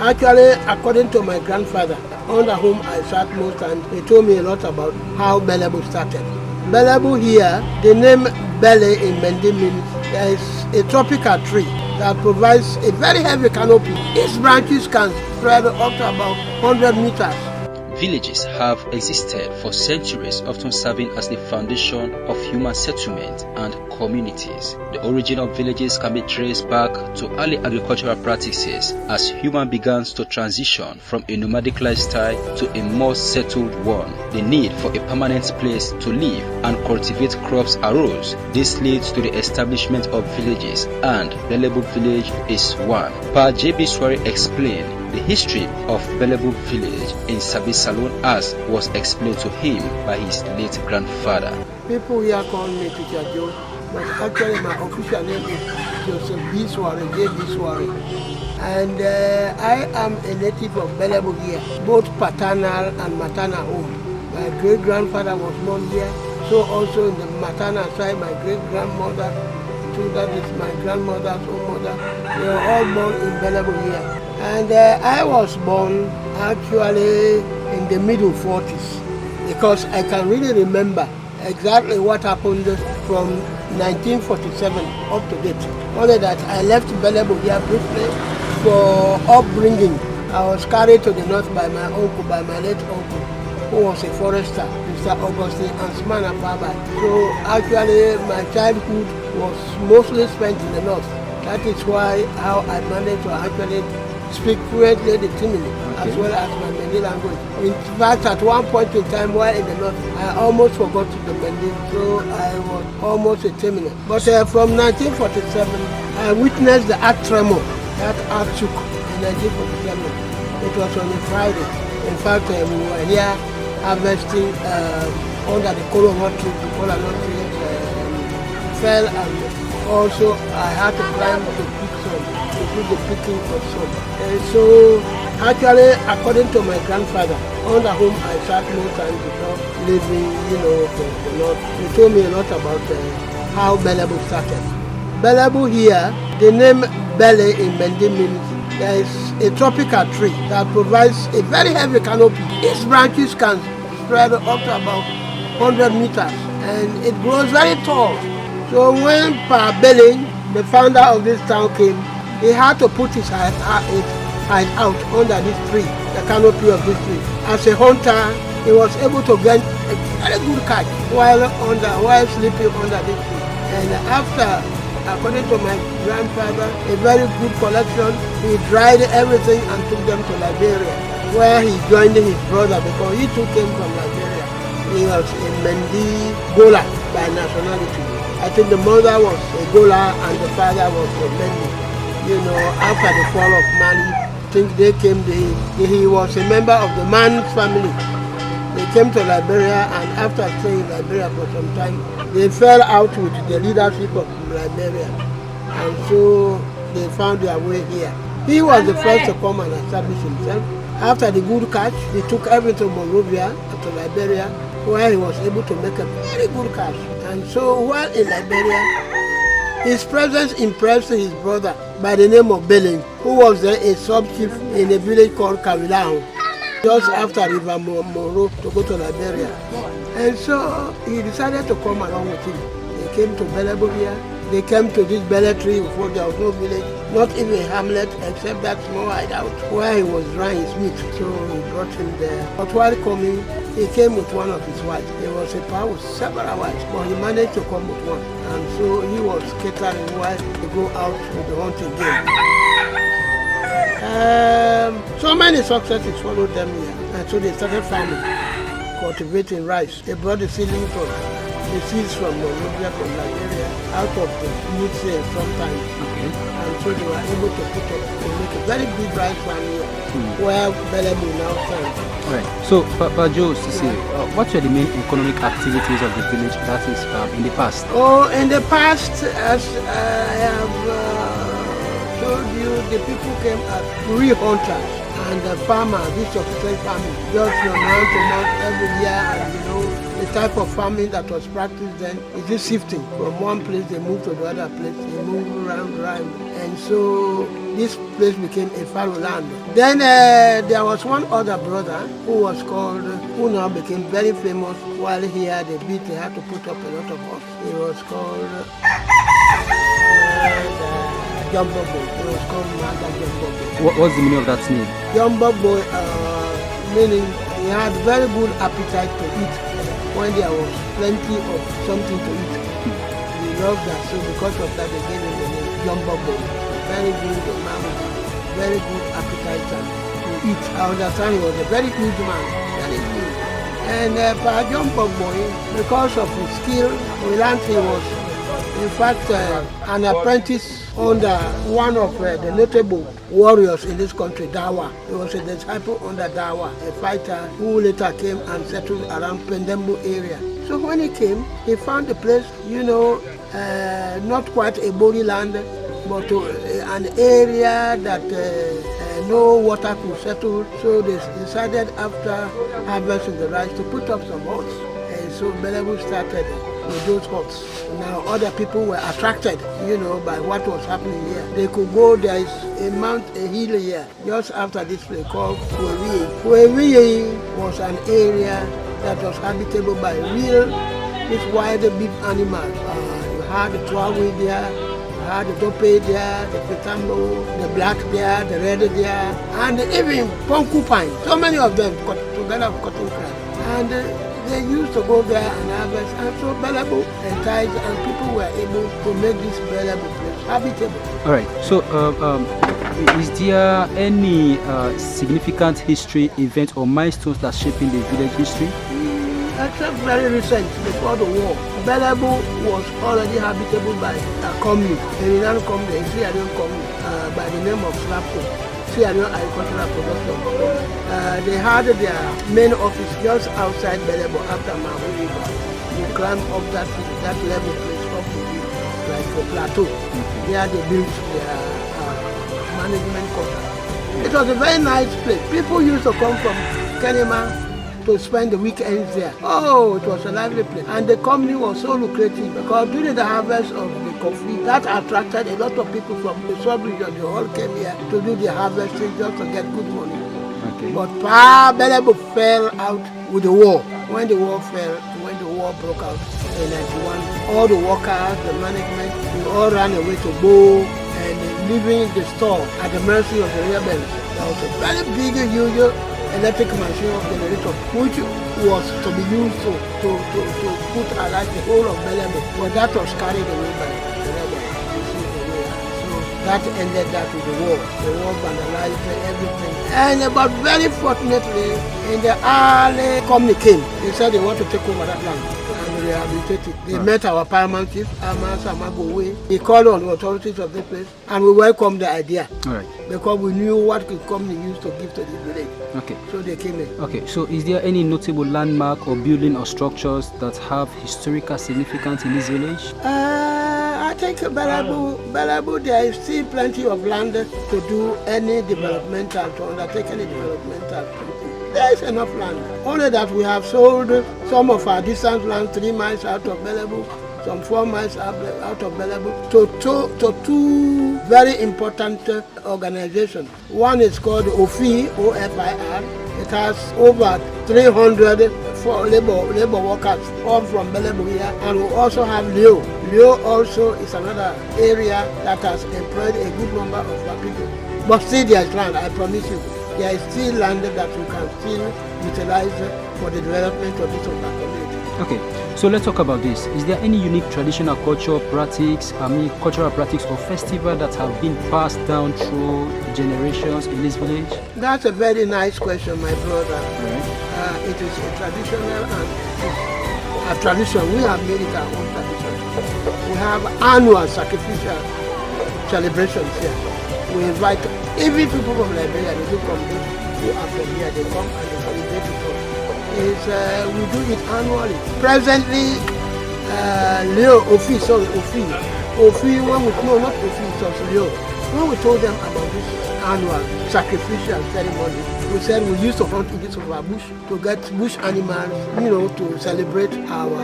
Actually, according to my grandfather, under whom I sat most times, he told me a lot about how Belebu started. Belebu here, the name Bele in Mende means there is a tropical tree that provides a very heavy canopy. Its branches can spread up to about 100 meters. Villages have existed for centuries, often serving as the foundation of human settlement and communities. The origin of villages can be traced back to early agricultural practices as humans began to transition from a nomadic lifestyle to a more settled one. The need for a permanent place to live and cultivate crops arose. This leads to the establishment of villages, and Belebu village is one. Pa J.B. Swari explained the history of Belebu village in Sabi Salone as was explained to him by his late grandfather. People here call me Teacher Joe, but actually my official name is Joseph B. Swari, J.B. Swari. And I am a native of Belebu here, both paternal and maternal home. My great-grandfather was born here, so also in the maternal side, my great-grandmother, so that is my grandmother's own mother, they were all born in Belebu here. And I was born actually in the middle 40s because I can really remember exactly what happened from 1947 up to date. Only that I left Belebu here briefly for upbringing. I was carried to the north by my uncle, by my late uncle, who was a forester, Mr. Augustine Ansman Ababa. So actually my childhood was mostly spent in the north. That is why how I managed to actually speak fluently the Timini as well as my Mende language. In fact, at one point in time while in the north, I almost forgot the Mende, so I was almost a Timini. But from 1947, I witnessed the earth tremor that earth took in 1947. It was on a Friday. In fact, we were here harvesting under the coconut tree. The coconut tree fell, and also I had to climb to pick some, to do the picking of some. And so actually, according to my grandfather, under whom I sat most times before leaving, for the north, he told me a lot about how Belebu started. Belebu here, the name Bele in Mende means there is a tropical tree that provides a very heavy canopy. Its branches can spread up to about 100 meters, and it grows very tall. So when Pa Bele, the founder of this town, came, he had to put his hide out under this tree, the canopy of this tree. As a hunter, he was able to get a very good catch while sleeping under this tree. And after, according to my grandfather, a very good collection, he dried everything and took them to Liberia, where he joined his brother because he too came from Liberia. He was a Mende Gola by nationality. I think the mother was a Gullah and the father was a Mende. After the fall of Mali, I think they came, he was a member of the man's family. They came to Liberia, and after staying in Liberia for some time, they fell out with the leadership of Liberia. And so they found their way here. He was the first to come and establish himself. After the good catch, he took everything to Monrovia, to Liberia, where he was able to make a very good catch. And so while in Liberia, his presence impressed his brother by the name of Bele, who was then a sub-chief in a village called Kawilaho, just after River Moro to go to Liberia. And so he decided to come along with him. They came to Belebu here. They came to this Bele tree before there was no village, not even a hamlet except that small hideout where he was drying his meat. So he brought him there. But while coming, he came with one of his wives. He was a power with several wives, but he managed to come with one. And so he was catering while they go out with the hunting game. So many successes followed them here. And so they started farming, cultivating rice. They brought the seedlings from the seeds from Monrovia, from Liberia, out of the food sales sometimes. And so they were able to make a very big rice farm here, where Belebu now stands. Right. So, Papa Joe, what were the main economic activities of the village that is in the past? Oh, in the past, as I have told you, the people came as real hunters, and the farmers, this subsistence farming, just from month to month every year, and The type of farming that was practiced then is this shifting. From one place they move to the other place, they move around. And so this place became a fallow land. Then there was one other brother who now became very famous while he had a beat, they had to put up a lot of horse. He was called Jumbo Boy. He was called Manda Jumbo Boy. What's the meaning of that name? Jumbo Boy, meaning he had very good appetite to eat when there was plenty of something to eat. He loved that, so because of that they gave him the name Jumbo Boy. Very good man, very good appetite to eat. I understand he was a very huge man, very huge. And for Jumbo Boy, because of his skill, we learned he was in fact an apprentice under one of the notable warriors in this country, Dawa. He was a disciple under Dawa, a fighter who later came and settled around Belebu area. So when he came, he found the place, not quite a bony land, but an area that no water could settle. So they decided after harvesting the rice to put up some huts. And so Belebu started with those huts. Now other people were attracted, by what was happening here. They could go, there is a hill here, just after this place called Kuewiye. Kuewiye was an area that was habitable by these wild big animals. You had the Tuawi there, you had the Dope there, the Pitambo, the black there, the red there, and even Porcupine. So many of them together with cotton crab. And they used to go there and harvest, and so Belebu enticed, and people were able to make this Belebu place habitable. All right. So, is there any significant history, event, or milestones that shaping the village history? Except very recent, before the war, Belebu was already habitable by a commune, a renowned commune, a Sierra Leone commune, by the name of Slapco. Sierra Leone agricultural production. They had their main office just outside Belebu after Mahu River. You climb up that level place up the river, like a plateau. There they built their management quarters. It was a very nice place. People used to come from Kenema to spend the weekends there. Oh, it was a lively place. And the company was so lucrative because during the harvest of the coffee, that attracted a lot of people from the sub-region. They all came here to do the harvesting just to get good money. Okay. But Belebu fell out with the war. When the war broke out in 91, all the workers, the management, they all ran away to Bo and leaving the store at the mercy of the rebels. There was a very big, huge electric machine of generator, which was to be used to put alive the whole of Belebu, but that was carried away by the rebels. So that ended that with the war. The war vandalized everything. And but very fortunately, in the early company came, they said they want to take over that land and rehabilitate it. They met our paramount chief, Amagowe. He called on the authorities of the place, and we welcomed the idea. All right. Because we knew what the company used to give to the village. Okay. So they came in. Okay. So is there any notable landmark or building or structures that have historical significance in this village? I think Belebu, there is still plenty of land to do any developmental, to undertake any developmental. There is enough land. Only that we have sold some of our distant land 3 miles out of Belebu, some 4 miles out of Belebu, to two very important organizations. One is called OFIR, O-F-I-R. It has over 300 labor workers, all from Belebu here, and we also have Leo. Leo also is another area that has employed a good number of our people. But still there is land, I promise you. There is still land that we can still utilize for the development of this community. Okay, so let's talk about this. Is there any unique traditional cultural practices or festival that have been passed down through generations in this village? That's a very nice question, my brother. Right. It is a traditional and a tradition. We have made it our own tradition. We have annual sacrificial celebrations here. We invite even people from Liberia. They do come who are from here. They come and they celebrate it. We do it annually. Presently, Leo Ofi, when we told them about this annual sacrificial ceremony. We said we used to hunt in this of our bush to get bush animals, to celebrate our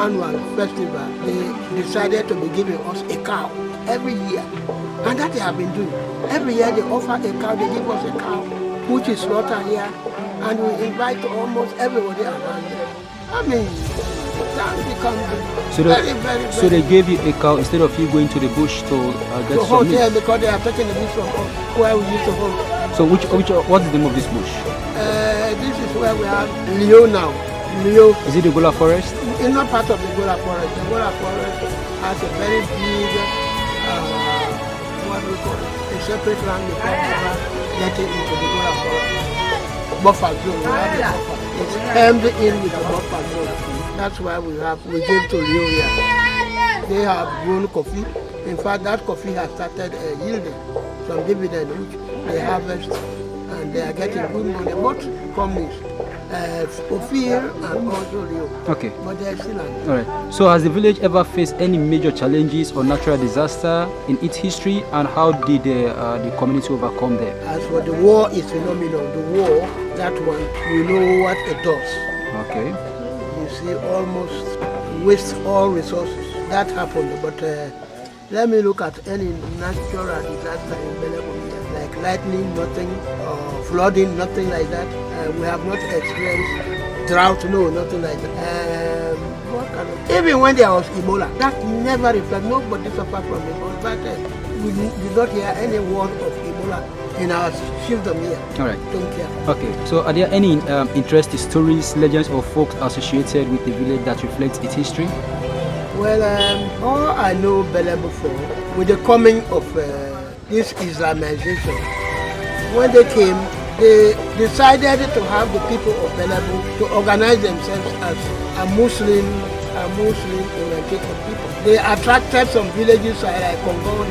annual festival. They decided to be giving us a cow every year. And that they have been doing. Every year they offer a cow, they give us a cow, which is slaughtered here. And we invite almost everybody around there. I mean, that becomes very. So they gave you a cow instead of you going to the bush to get some meat? Yeah, because they have taken the bush from us, where we used to hunt. So what is the name of this bush? This is where we have Leo now. Leo. Is it the Gola Forest? It's not part of the Gola Forest. The Gola Forest has a very big, what do we call it? A separate land before getting into the Gola Forest. Buffer zone. We have the buffer. It's hemmed in with the buffer zone. That's why we gave to Leo here. They have grown coffee. In fact, that coffee has started yielding some dividend, which they harvest, and they are getting good money. Both companies, Ophir and also Leo. Okay. But they are still on. All right. So has the village ever faced any major challenges or natural disaster in its history, and how did the community overcome them? As for the war, is phenomenal. The war, that one, we know what it does. Okay. You see, almost waste all resources. That happened, but let me look at any natural disaster in Belebu, like lightning, nothing, or flooding, nothing like that. We have not experienced drought, no, nothing like that. Even when there was Ebola, that never reflected. Nobody suffered from Ebola. But we did not hear any word of Ebola in our chiefdom here. All right. Tonkia. Okay. So are there any interesting stories, legends, or folks associated with the village that reflects its history? Well, all I know Belebu for, with the coming of this Islamization, when they came, they decided to have the people of Belebu to organize themselves as a Muslim-oriented people. They attracted some villages like Congo,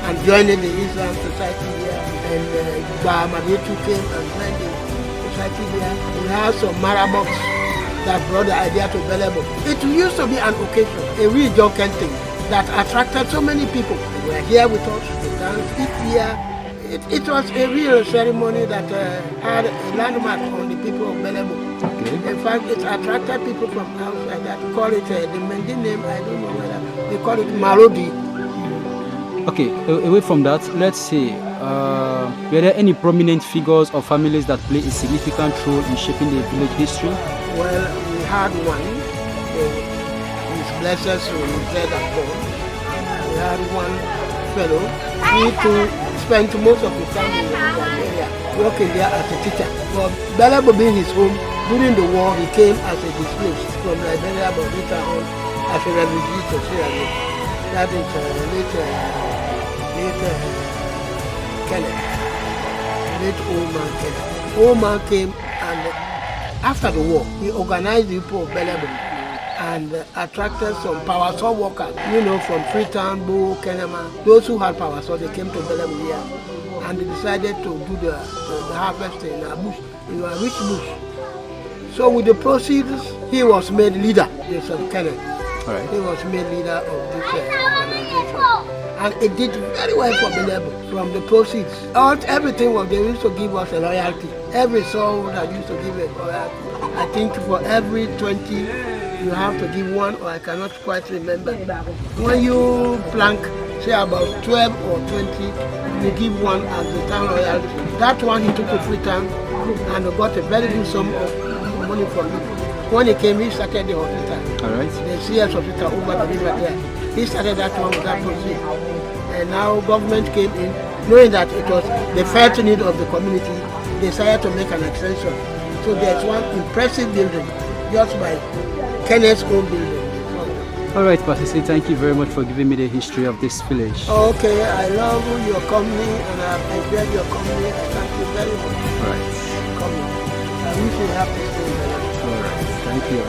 and joined the Islam society here, and Bahamadetu came and joined the society here. We have some Marabots that brought the idea to Belebu. It used to be an occasion, a real joking thing that attracted so many people. They were here with us, they danced here. It was a real ceremony that had a landmark on the people of Belebu. Okay. In fact, it attracted people from outside that call it, the Mende name, I don't know whether, they call it Marodi. Okay, away from that, let's say, were there any prominent figures or families that play a significant role in shaping the village history? Well, we had one, his blessed soul is dead and gone. We had one fellow, he too spent most of his time in Liberia, working there as a teacher. But Belebu being his home, during the war he came as a displaced from Liberia, but later on as a refugee to Sierra Leone. That is later Kenema, late old man Kenema. Old man came, and after the war, he organized the people of Belebu and attracted some power saw workers, from Freetown, Bo, Kenema. Those who had power saw, they came to Belebu here, and they decided to do the harvest in a bush, in a rich bush. So with the proceeds, he was made leader, Joseph Kenema. Right. He was made leader of this organization. And it did very well for Belebu from the proceeds. Everything was, they used to give us a loyalty. Every soul that used to give a loyalty. I think for every 20, you have to give one, or I cannot quite remember. When you plank, say about 12 or 20, you give one as the town loyalty. That one he took to Freetown and got a very good sum of money from me. When he came, he started the hospital. All right. The CS hospital over the river there. He started that one with that proceed. And now government came in, knowing that it was the first need of the community, they decided to make an extension. So there's one impressive building, just by Kenneth's own building. All right, Pastor, thank you very much for giving me the history of this village. Okay, I love your company and I've enjoyed your company. Thank you very much. All right. I wish you happy. All right, thank you.